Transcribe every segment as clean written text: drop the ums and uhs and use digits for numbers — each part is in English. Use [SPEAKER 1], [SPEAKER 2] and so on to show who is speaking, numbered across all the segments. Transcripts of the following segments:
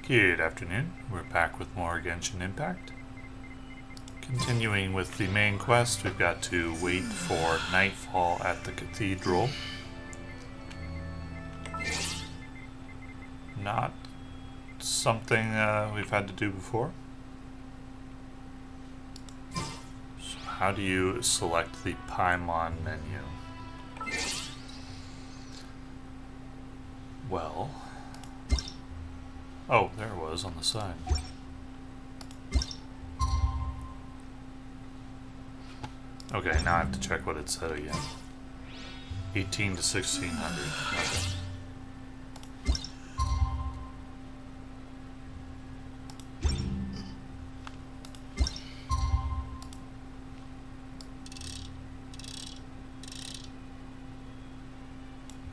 [SPEAKER 1] Good afternoon. We're back with more Genshin Impact. Continuing with the main quest, we've got to wait for nightfall at the cathedral. Not something we've had to do before. So how do you select the Paimon menu? Well... Oh, there it was on the side. Okay, now I have to check what it said again. 18 to 1600. Okay.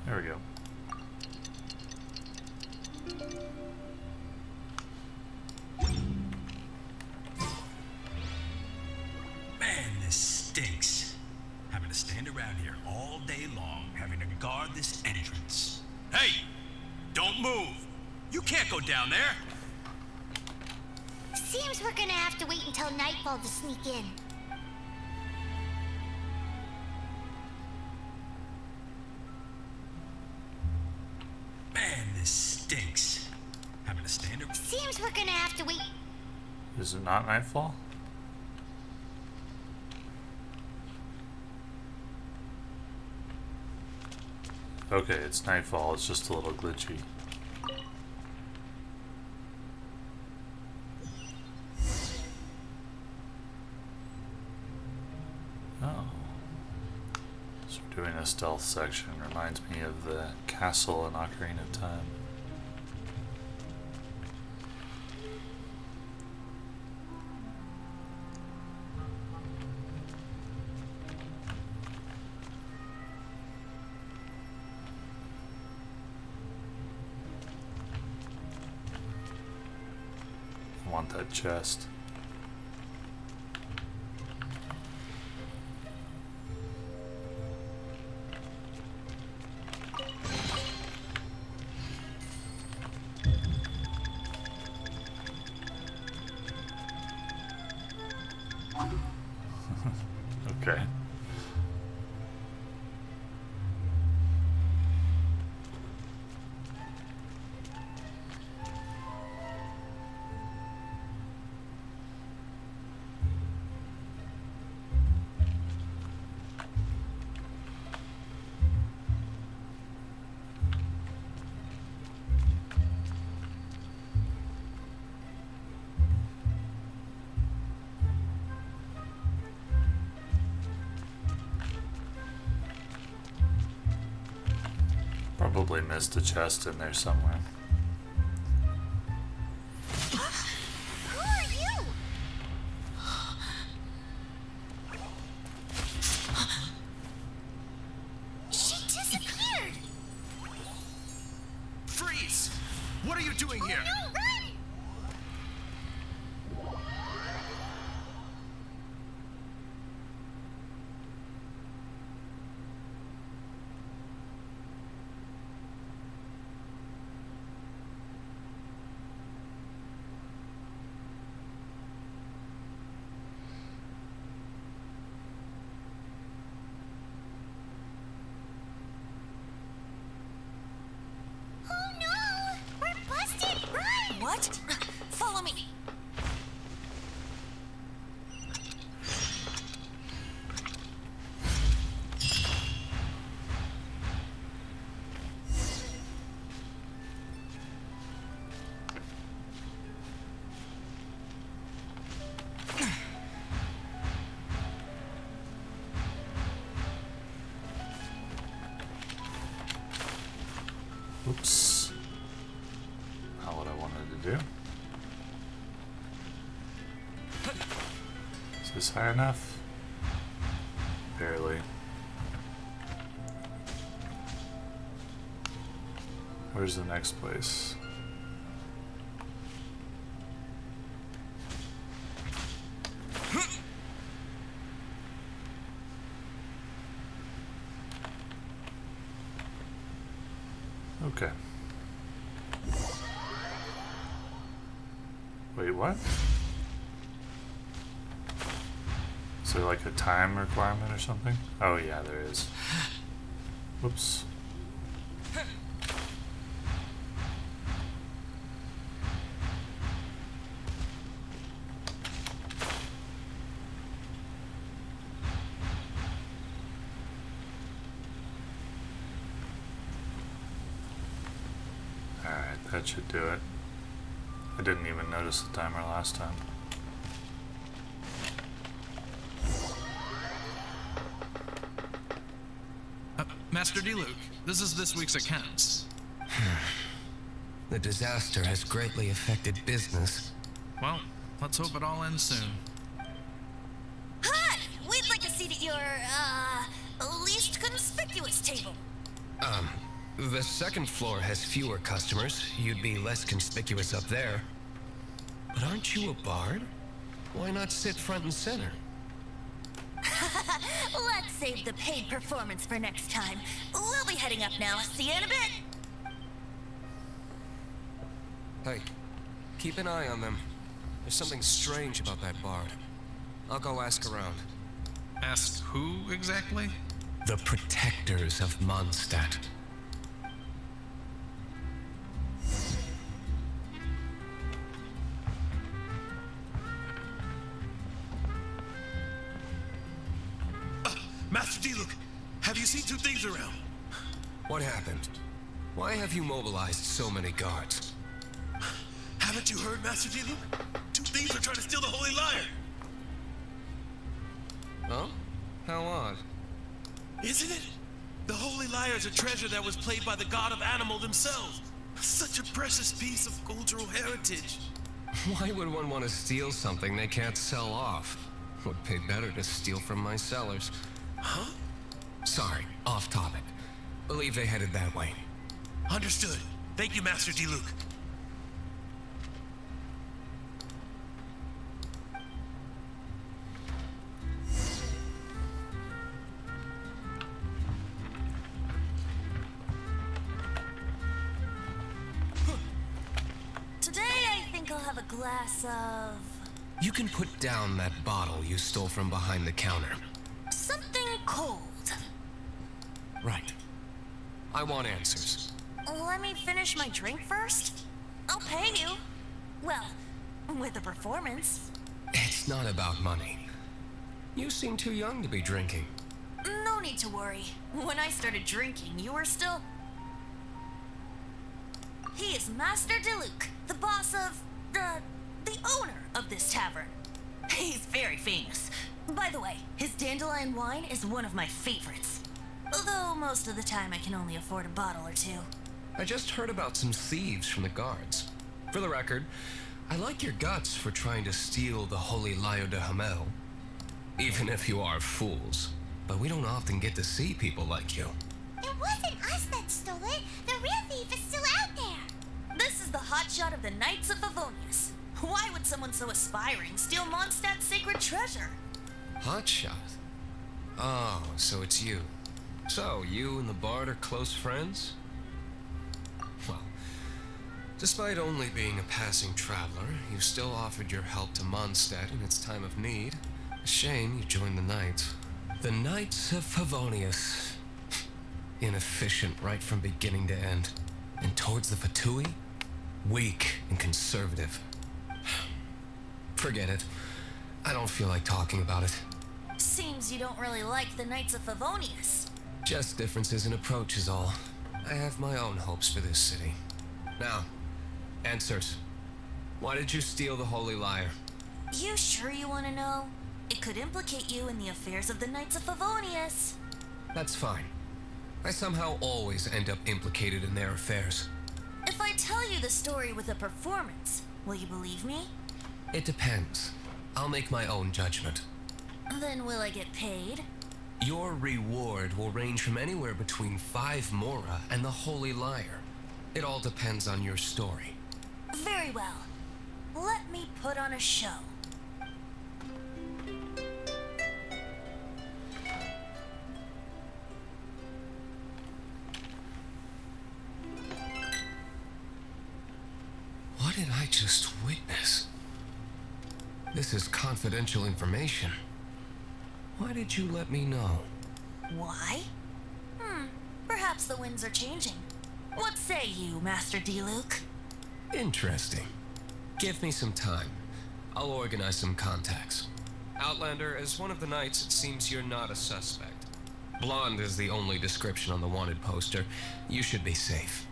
[SPEAKER 1] There we go.
[SPEAKER 2] Man, this stinks. Having to stand around here all day long, having to guard this entrance. Hey! Don't move! You can't go down there!
[SPEAKER 3] Seems we're gonna have to wait until nightfall to sneak in.
[SPEAKER 2] Man, this stinks. Having to stand around.
[SPEAKER 3] Seems we're gonna have to wait.
[SPEAKER 1] Is it not nightfall? Okay, it's nightfall, it's just a little glitchy. Oh. So we're doing a stealth section. Reminds me of the castle in Ocarina of Time. I want that chest. Okay. Probably missed a chest in there somewhere.
[SPEAKER 3] Who are you? She disappeared.
[SPEAKER 2] Freeze! What are you doing here?
[SPEAKER 3] No, run! Oh no! We're busted! Run!
[SPEAKER 4] What? Follow me.
[SPEAKER 1] Oops. Not what I wanted to do. Is this high enough? Barely. Where's the next place? Okay. Wait, what? Is there like a time requirement or something? Oh yeah, there is. Whoops. Alright, that should do it. I didn't even notice the timer last time.
[SPEAKER 4] Master D. Luke, this is this week's accounts.
[SPEAKER 5] The disaster has greatly affected business.
[SPEAKER 4] Well, let's hope it all ends soon.
[SPEAKER 3] Hi! We'd like a seat at your, least conspicuous table.
[SPEAKER 5] The second floor has fewer customers. You'd be less conspicuous up there. But aren't you a bard? Why not sit front and center?
[SPEAKER 3] Let's save the paid performance for next time. We'll be heading up now. See you in a bit.
[SPEAKER 5] Hey, keep an eye on them. There's something strange about that bard. I'll go ask around.
[SPEAKER 4] Ask who exactly?
[SPEAKER 5] The protectors of Mondstadt.
[SPEAKER 2] Master D. Luke, have you seen two things around?
[SPEAKER 5] What happened? Why have you mobilized so many guards?
[SPEAKER 2] Haven't you heard, Master D. Luke? Two thieves are trying to steal the Holy Lyre.
[SPEAKER 5] Huh? How odd.
[SPEAKER 2] Isn't it? The Holy Lyre is a treasure that was played by the god of animal themselves. Such a precious piece of cultural heritage.
[SPEAKER 5] Why would one want to steal something they can't sell off? Would pay better to steal from my sellers.
[SPEAKER 2] Huh?
[SPEAKER 5] Sorry, off topic. Believe they headed that way.
[SPEAKER 2] Understood. Thank you, Master D. Luke.
[SPEAKER 3] Today I think I'll have a glass of...
[SPEAKER 5] You can put down that bottle you stole from behind the counter.
[SPEAKER 3] something cold.
[SPEAKER 5] Right. I want answers.
[SPEAKER 3] Let me finish my drink first. I'll pay you. Well, with a performance.
[SPEAKER 5] It's not about money. You seem too young to be drinking.
[SPEAKER 3] No need to worry. When I started drinking, you were still... He is Master DeLuke, the boss of... the owner of this tavern. He's very famous. By the way, his dandelion wine is one of my favorites. Although most of the time I can only afford a bottle or two.
[SPEAKER 5] I just heard about some thieves from the guards. For the record, I like your guts for trying to steal the Holy Lyre de Hamel. Even if you are fools. But we don't often get to see people like you.
[SPEAKER 3] It wasn't us that stole it. The real thief is still out there. This is the hotshot of the Knights of Favonius. Why would someone so aspiring steal Mondstadt's sacred treasure?
[SPEAKER 5] Hotshot? Oh, so it's you. So, you and the Bard are close friends? Well, despite only being a passing traveler, you still offered your help to Mondstadt in its time of need. A shame you joined the Knights. The Knights of Favonius. Inefficient right from beginning to end. And towards the Fatui, weak and conservative. Forget it. I don't feel like talking about it.
[SPEAKER 3] Seems you don't really like the Knights of Favonius.
[SPEAKER 5] Just differences in approach is all. I have my own hopes for this city. Now, answers. Why did you steal the Holy Lyre?
[SPEAKER 3] You sure you want to know? It could implicate you in the affairs of the Knights of Favonius.
[SPEAKER 5] That's fine. I somehow always end up implicated in their affairs.
[SPEAKER 3] If I tell you the story with a performance, will you believe me?
[SPEAKER 5] It depends. I'll make my own judgment.
[SPEAKER 3] Then will I get paid?
[SPEAKER 5] Your reward will range from anywhere between 5 Mora and the Holy Lyre. It all depends on your story.
[SPEAKER 3] Very well. Let me put on a show.
[SPEAKER 5] What did I just witness? This is confidential information. Why did you let me know?
[SPEAKER 3] Why? Perhaps the winds are changing. What say you, Master Diluc?
[SPEAKER 5] Interesting. Give me some time. I'll organize some contacts. Outlander, as one of the knights, it seems you're not a suspect. Blonde is the only description on the wanted poster. You should be safe.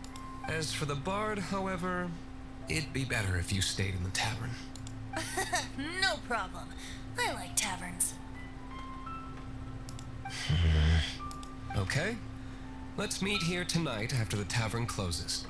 [SPEAKER 5] As for the bard, however, it'd be better if you stayed in the tavern.
[SPEAKER 3] No problem. I like taverns.
[SPEAKER 5] Okay. Let's meet here tonight after the tavern closes.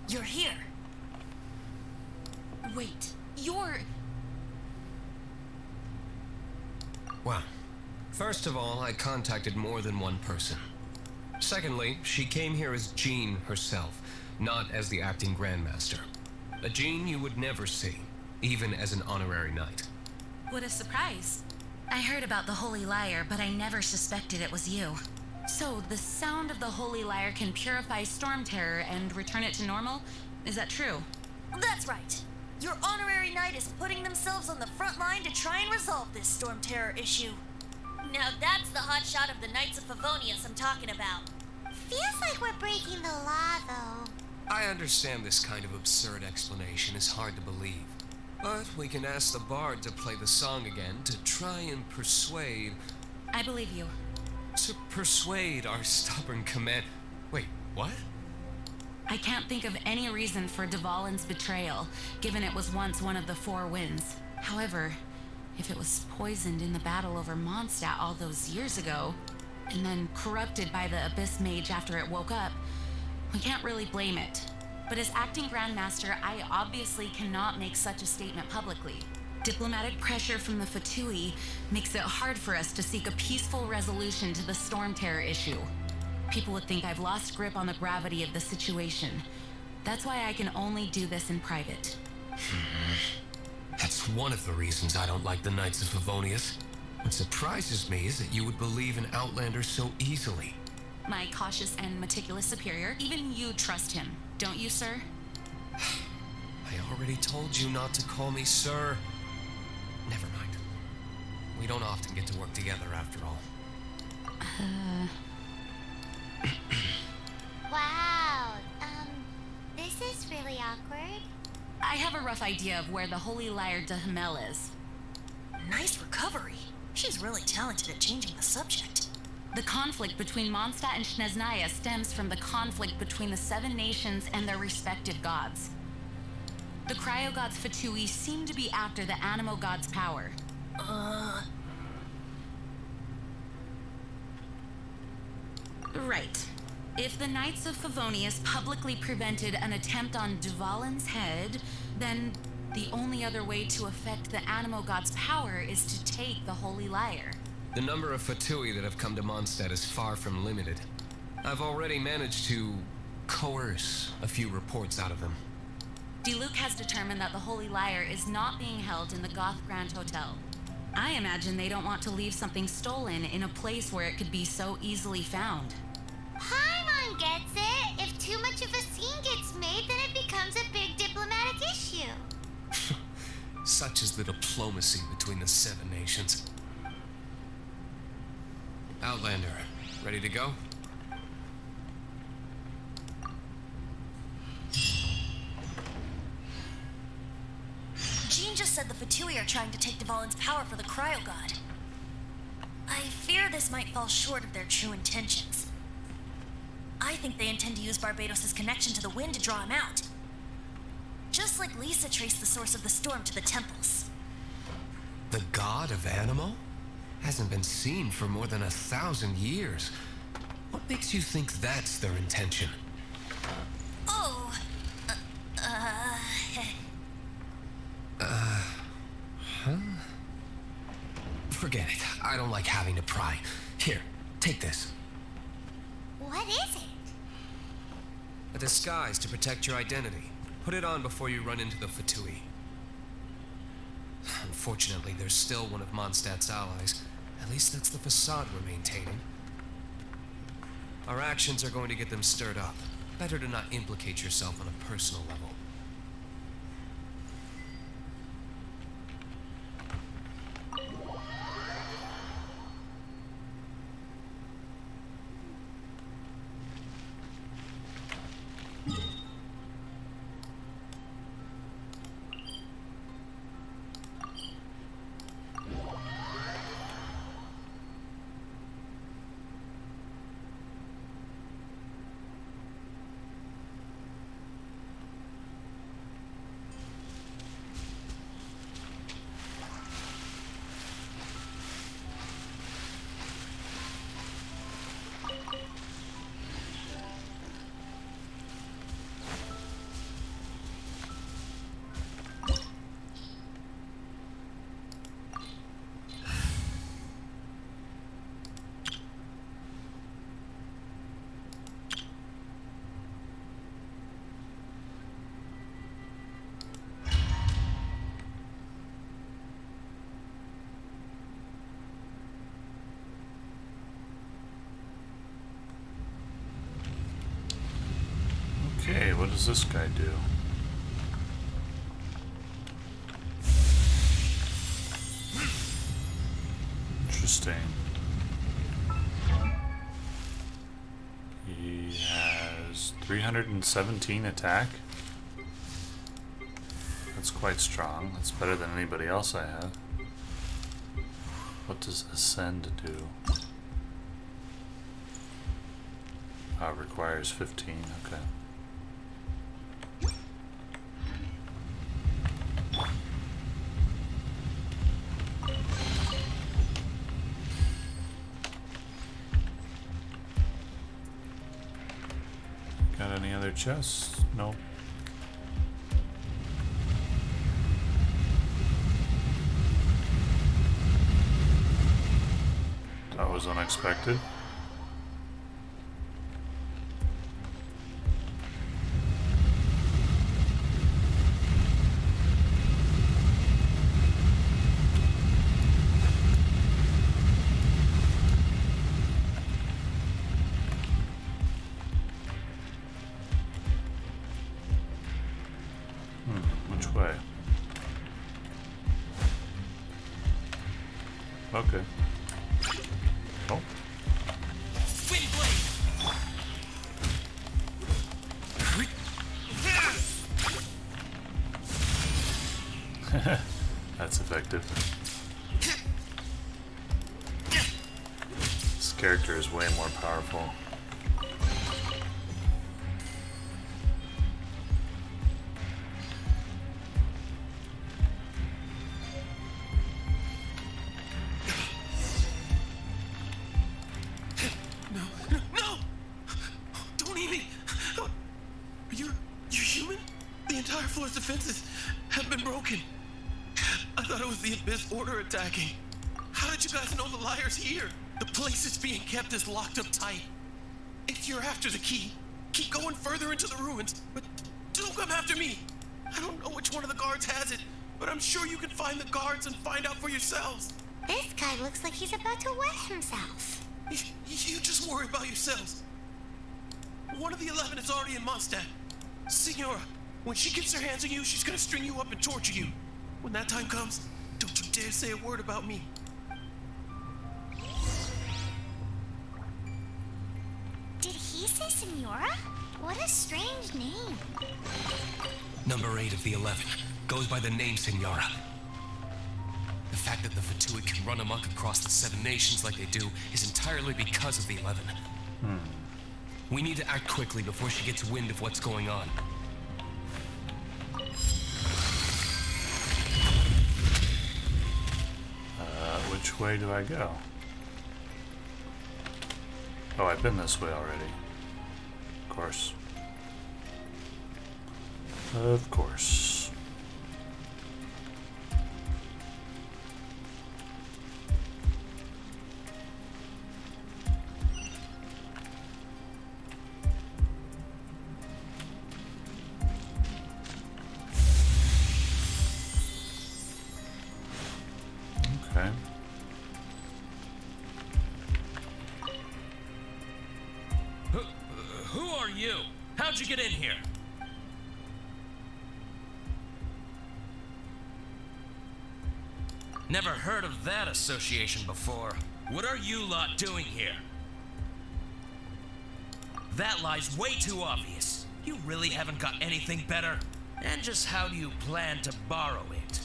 [SPEAKER 3] You're here. Wait, you're...
[SPEAKER 5] Well, first of all, I contacted more than one person. Secondly, she came here as Jean herself, not as the acting Grandmaster. A Jean you would never see, even as an honorary knight.
[SPEAKER 6] What a surprise. I heard about the Holy Lyre, but I never suspected it was you. So, the sound of the Holy Lyre can purify Storm Terror and return it to normal? Is that true?
[SPEAKER 3] That's right. Your honorary knight is putting themselves on the front line to try and resolve this Storm Terror issue. Now that's the hotshot of the Knights of Favonius I'm talking about.
[SPEAKER 7] Feels like we're breaking the law, though.
[SPEAKER 5] I understand this kind of absurd explanation is hard to believe. But we can ask the bard to play the song again to try and persuade...
[SPEAKER 6] I believe you.
[SPEAKER 5] To persuade our stubborn command... Wait, what?
[SPEAKER 6] I can't think of any reason for Dvalin's betrayal, given it was once one of the Four Winds. However, if it was poisoned in the battle over Mondstadt all those years ago, and then corrupted by the Abyss Mage after it woke up, we can't really blame it. But as acting Grandmaster, I obviously cannot make such a statement publicly. Diplomatic pressure from the Fatui makes it hard for us to seek a peaceful resolution to the Storm Terror issue. People would think I've lost grip on the gravity of the situation. That's why I can only do this in private.
[SPEAKER 5] That's one of the reasons I don't like the Knights of Favonius. What surprises me is that you would believe in Outlander so easily.
[SPEAKER 6] My cautious and meticulous superior, even you trust him, don't you, sir?
[SPEAKER 5] I already told you not to call me sir. Never mind. We don't often get to work together after all.
[SPEAKER 7] Wow, this is really awkward.
[SPEAKER 6] I have a rough idea of where the Holy Lyre de Hamel is.
[SPEAKER 3] Nice recovery. She's really talented at changing the subject.
[SPEAKER 6] The conflict between Mondstadt and Snezhnaya stems from the conflict between the Seven Nations and their respective gods. The cryo-gods Fatui seem to be after the Animo god's power. Right. If the Knights of Favonius publicly prevented an attempt on Dvalin's head, then the only other way to affect the Animo god's power is to take the Holy Lyre.
[SPEAKER 5] The number of Fatui that have come to Mondstadt is far from limited. I've already managed to coerce a few reports out of them.
[SPEAKER 6] Diluc has determined that the Holy Lyre is not being held in the Goth Grand Hotel. I imagine they don't want to leave something stolen in a place where it could be so easily found.
[SPEAKER 7] Paimon gets it. If too much of a scene gets made, then it becomes a big diplomatic issue.
[SPEAKER 5] Such is the diplomacy between the Seven Nations. Outlander, ready to go?
[SPEAKER 3] Jean just said the Fatui are trying to take Dvalin's power for the Cryo God. I fear this might fall short of their true intentions. I think they intend to use Barbados' connection to the wind to draw him out. Just like Lisa traced the source of the storm to the temples.
[SPEAKER 5] The god of Animo? Hasn't been seen for more than 1,000 years. What makes you think that's their intention?
[SPEAKER 3] Oh,
[SPEAKER 5] Forget it. I don't like having to pry. Here, take this.
[SPEAKER 7] What is it?
[SPEAKER 5] A disguise to protect your identity. Put it on before you run into the Fatui. Unfortunately, there's still one of Mondstadt's allies. At least that's the facade we're maintaining. Our actions are going to get them stirred up. Better to not implicate yourself on a personal level.
[SPEAKER 1] Okay, what does this guy do? Interesting. He has 317 attack. That's quite strong. That's better than anybody else I have. What does Ascend do? Oh, it requires 15, okay. Got any other chests? Nope. That was unexpected. Which way? Okay. Oh.
[SPEAKER 2] Wind blade!
[SPEAKER 1] That's effective. This character is way more powerful.
[SPEAKER 2] No! Don't eat me! You're human? The entire floor's defenses have been broken. I thought it was the Abyss Order attacking. How did you guys know the liar's here? The place it's being kept is locked up tight. If you're after the key, keep going further into the ruins, but don't come after me. I don't know which one of the guards has it, but I'm sure you can find the guards and find out for yourselves.
[SPEAKER 7] This guy looks like he's about to wet himself.
[SPEAKER 2] You just worry about yourselves. One of the 11 is already in Mondstadt. Signora, when she gets her hands on you, she's gonna string you up and torture you. When that time comes, don't you dare say a word about me.
[SPEAKER 7] Did he say Senora? What a strange name.
[SPEAKER 5] Number 8 of the 11 goes by the name Senora. The fact that the Fatui can run amok across the 7 nations like they do is entirely because of the 11. We need to act quickly before she gets wind of what's going on.
[SPEAKER 1] Which way do I go? Oh, I've been this way already. Of course. Of course.
[SPEAKER 2] get in here? Never heard of that association before. What are you lot doing here? That lie's way too obvious. You really haven't got anything better? And just how do you plan to borrow it?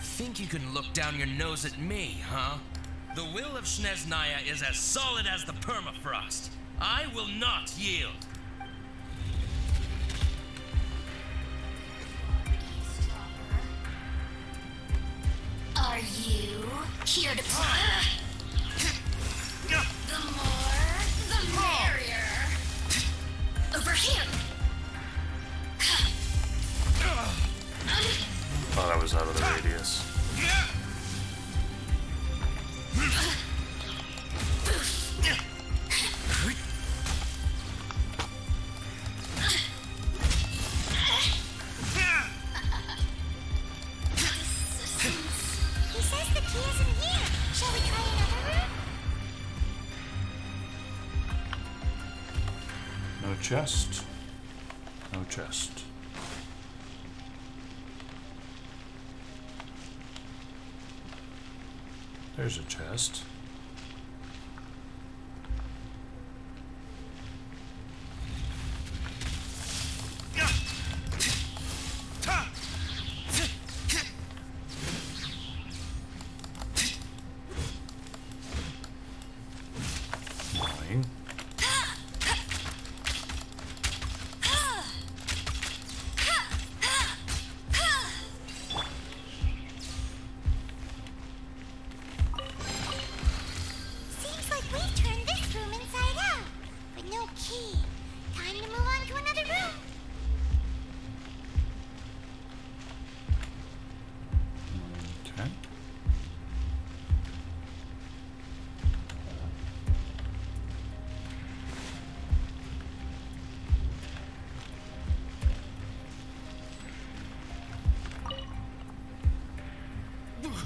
[SPEAKER 2] Think you can look down your nose at me, huh? The will of Snezhnaya is as solid as the permafrost. I will not yield.
[SPEAKER 7] Are you here to play? The more, the merrier. Over here.
[SPEAKER 1] Thought I was out of the radius.
[SPEAKER 7] He says the key isn't here. Shall we try another room?
[SPEAKER 1] No chest. No chest. There's a chest. Mine.
[SPEAKER 7] Seems like we've turned this room inside out, but no key. Time to move on to another room.
[SPEAKER 1] Okay.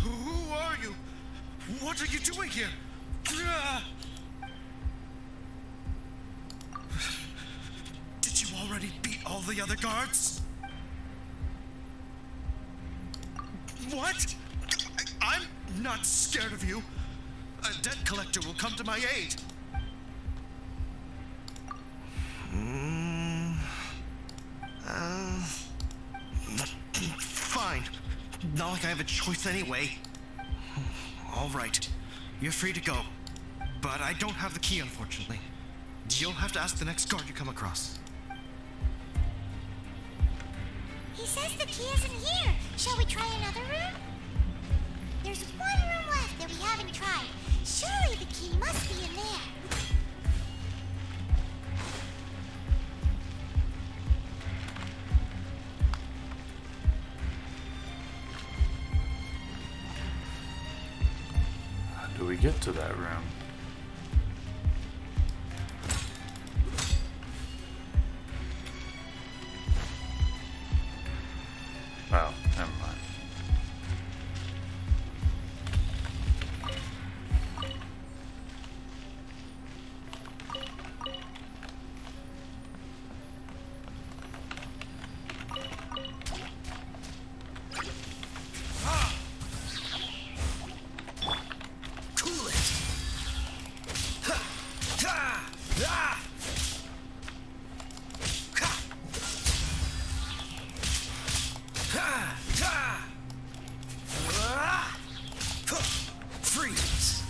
[SPEAKER 8] Who are you? What are you doing here? Did you already beat all the other guards? What? I'm not scared of you. A debt collector will come to my aid. Fine. Not like I have a choice anyway. All right. You're free to go. But I don't have the key, unfortunately. You'll have to ask the next guard you come across.
[SPEAKER 7] He says the key isn't here. Shall we try another room? There's one room left that we haven't tried. Surely the key must be in there.
[SPEAKER 1] How do we get to that room? Oh, never mind.
[SPEAKER 2] Cool it! Ha! Ha! Ah! Ha! Ha! Ha! Ah! Huh! Freeze!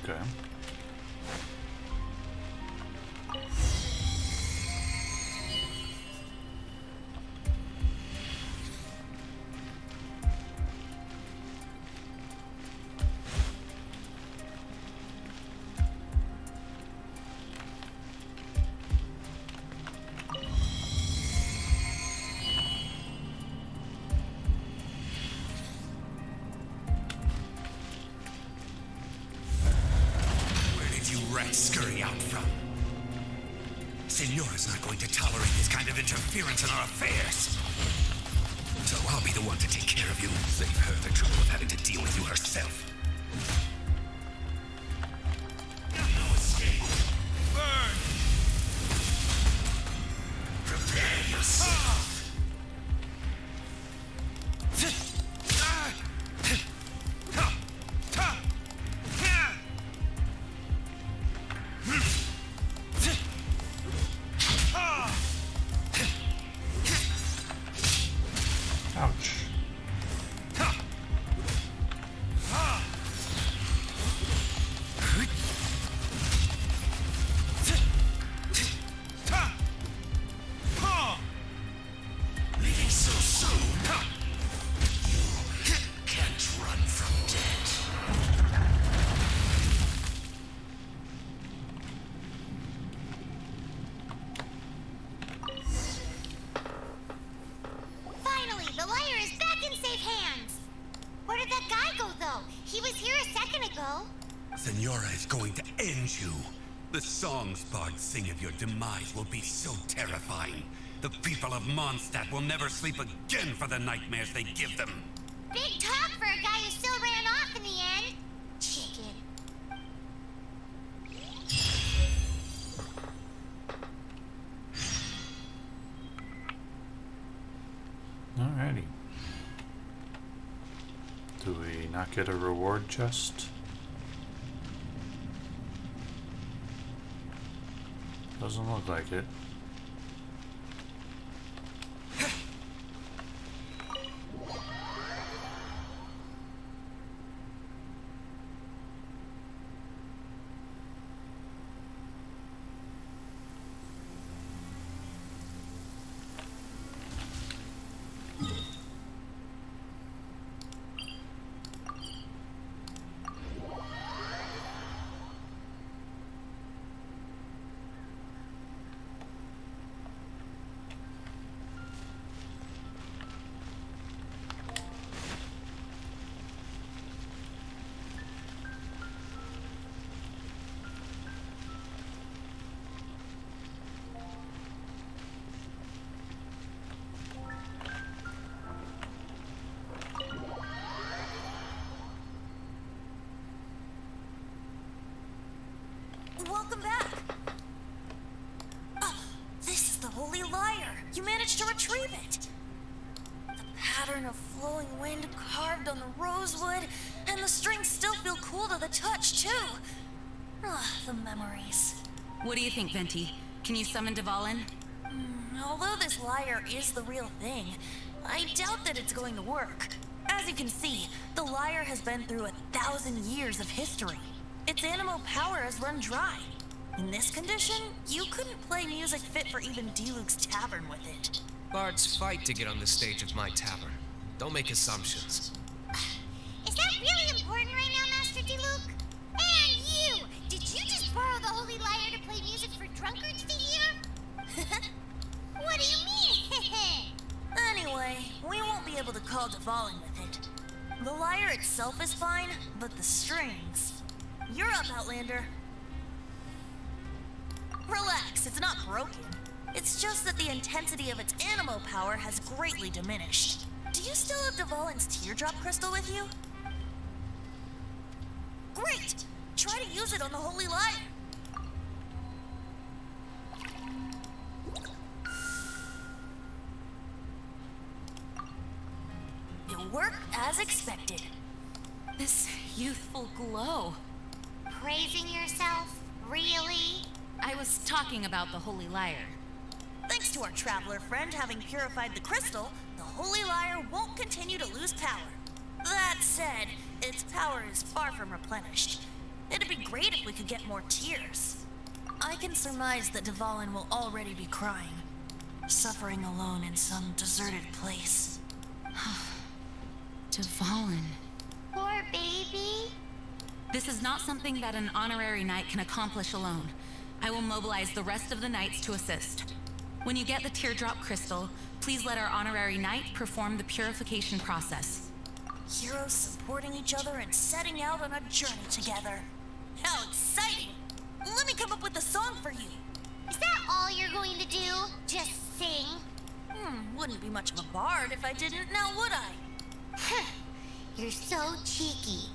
[SPEAKER 1] Okay.
[SPEAKER 2] scurry out from. Senora's not going to tolerate this kind of interference in our affairs. So I'll be the one to take care of you. Save her the trouble of having to deal with you herself. No escape. Burn! Prepare yourself.
[SPEAKER 1] Ouch.
[SPEAKER 2] Leaving so soon? You can't run from death.
[SPEAKER 7] Finally, the liar is back in safe hands. Where did that guy go, though? He was here a second ago.
[SPEAKER 2] Senora is going to end you. The songs bards sing of your demise will be so terrifying. The people of Mondstadt will never sleep again for the nightmares they give them.
[SPEAKER 7] Big talk for a guy who still ran off in the end. Chicken.
[SPEAKER 1] Alrighty. Do we not get a reward chest? Doesn't look like it.
[SPEAKER 3] Welcome back. Oh, this is the Holy Lyre. You managed to retrieve it. The pattern of flowing wind carved on the rosewood, and the strings still feel cool to the touch, too. Ah, the memories.
[SPEAKER 6] What do you think, Venti? Can you summon Dvalin?
[SPEAKER 3] Although this lyre is the real thing, I doubt that it's going to work. As you can see, the lyre has been through 1,000 years of history. Its animal power has run dry. In this condition, you couldn't play music fit for even Diluc's tavern with it.
[SPEAKER 5] Bards fight to get on the stage of my tavern. Don't make assumptions.
[SPEAKER 7] Is that really important right now, Master Diluc? And you! Did you just borrow the Holy Lyre to play music for drunkards to hear? What do you mean?
[SPEAKER 3] Anyway, we won't be able to call Dvalin with it. The lyre itself is fine, but the strings... You're up, Outlander. Relax, it's not broken. It's just that the intensity of its animal power has greatly diminished. Do you still have Dvalin's teardrop crystal with you? Great! Try to use it on the Holy Lyre. It worked as expected.
[SPEAKER 6] This youthful glow.
[SPEAKER 7] Praising yourself? Really?
[SPEAKER 6] I was talking about the Holy Lyre.
[SPEAKER 3] Thanks to our traveler friend having purified the crystal, the Holy Lyre won't continue to lose power. That said, its power is far from replenished. It'd be great if we could get more tears. I can surmise that Dvalin will already be crying, suffering alone in some deserted place.
[SPEAKER 6] Dvalin.
[SPEAKER 7] Poor baby.
[SPEAKER 6] This is not something that an honorary knight can accomplish alone. I will mobilize the rest of the knights to assist. When you get the teardrop crystal, please let our honorary knight perform the purification process.
[SPEAKER 3] Heroes supporting each other and setting out on a journey together. How exciting! Let me come up with a song for you.
[SPEAKER 7] Is that all you're going to do? Just sing?
[SPEAKER 3] Wouldn't be much of a bard if I didn't, now would I?
[SPEAKER 7] You're so cheeky.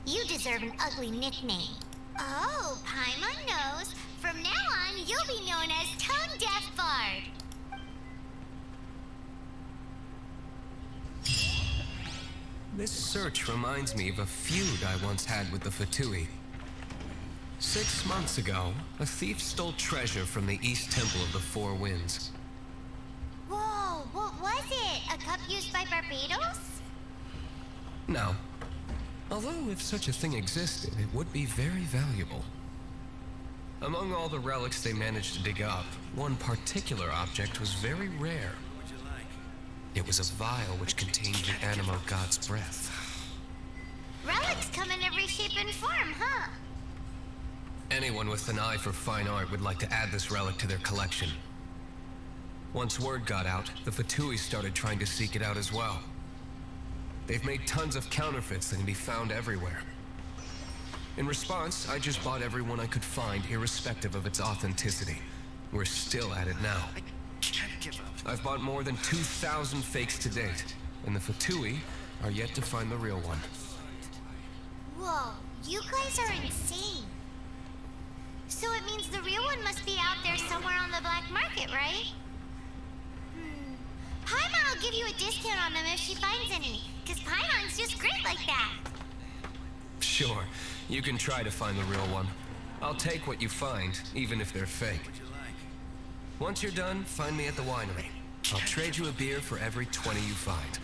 [SPEAKER 7] You deserve an ugly nickname. Oh, Paimon knows. From now on, you'll be known as Tongue Deaf Bard.
[SPEAKER 5] This search reminds me of a feud I once had with the Fatui. 6 months ago, a thief stole treasure from the East Temple of the Four Winds.
[SPEAKER 7] Whoa, what was it? A cup used by Barbados?
[SPEAKER 5] No. Although if such a thing existed, it would be very valuable. Among all the relics they managed to dig up, one particular object was very rare. It was a vial which contained the Animo god's breath.
[SPEAKER 7] Relics come in every shape and form, huh?
[SPEAKER 5] Anyone with an eye for fine art would like to add this relic to their collection. Once word got out, the Fatui started trying to seek it out as well. They've made tons of counterfeits that can be found everywhere. In response, I just bought every one I could find, irrespective of its authenticity. We're still at it now.
[SPEAKER 8] I can't give up.
[SPEAKER 5] I've bought more than 2,000 fakes to date, and the Fatui are yet to find the real one.
[SPEAKER 7] Whoa, you guys are insane. So it means the real one must be out there somewhere on the black market, right? Paimon will give you a discount on them if she finds any, because Paimon's just great like that.
[SPEAKER 5] Sure, you can try to find the real one. I'll take what you find, even if they're fake. Once you're done, find me at the winery. I'll trade you a beer for every 20 you find.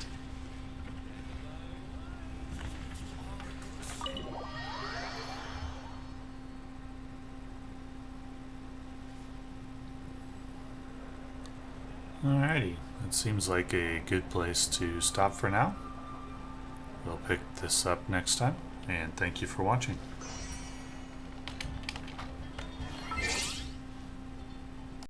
[SPEAKER 1] Alrighty, that seems like a good place to stop for now. We'll pick this up next time, and thank you for watching.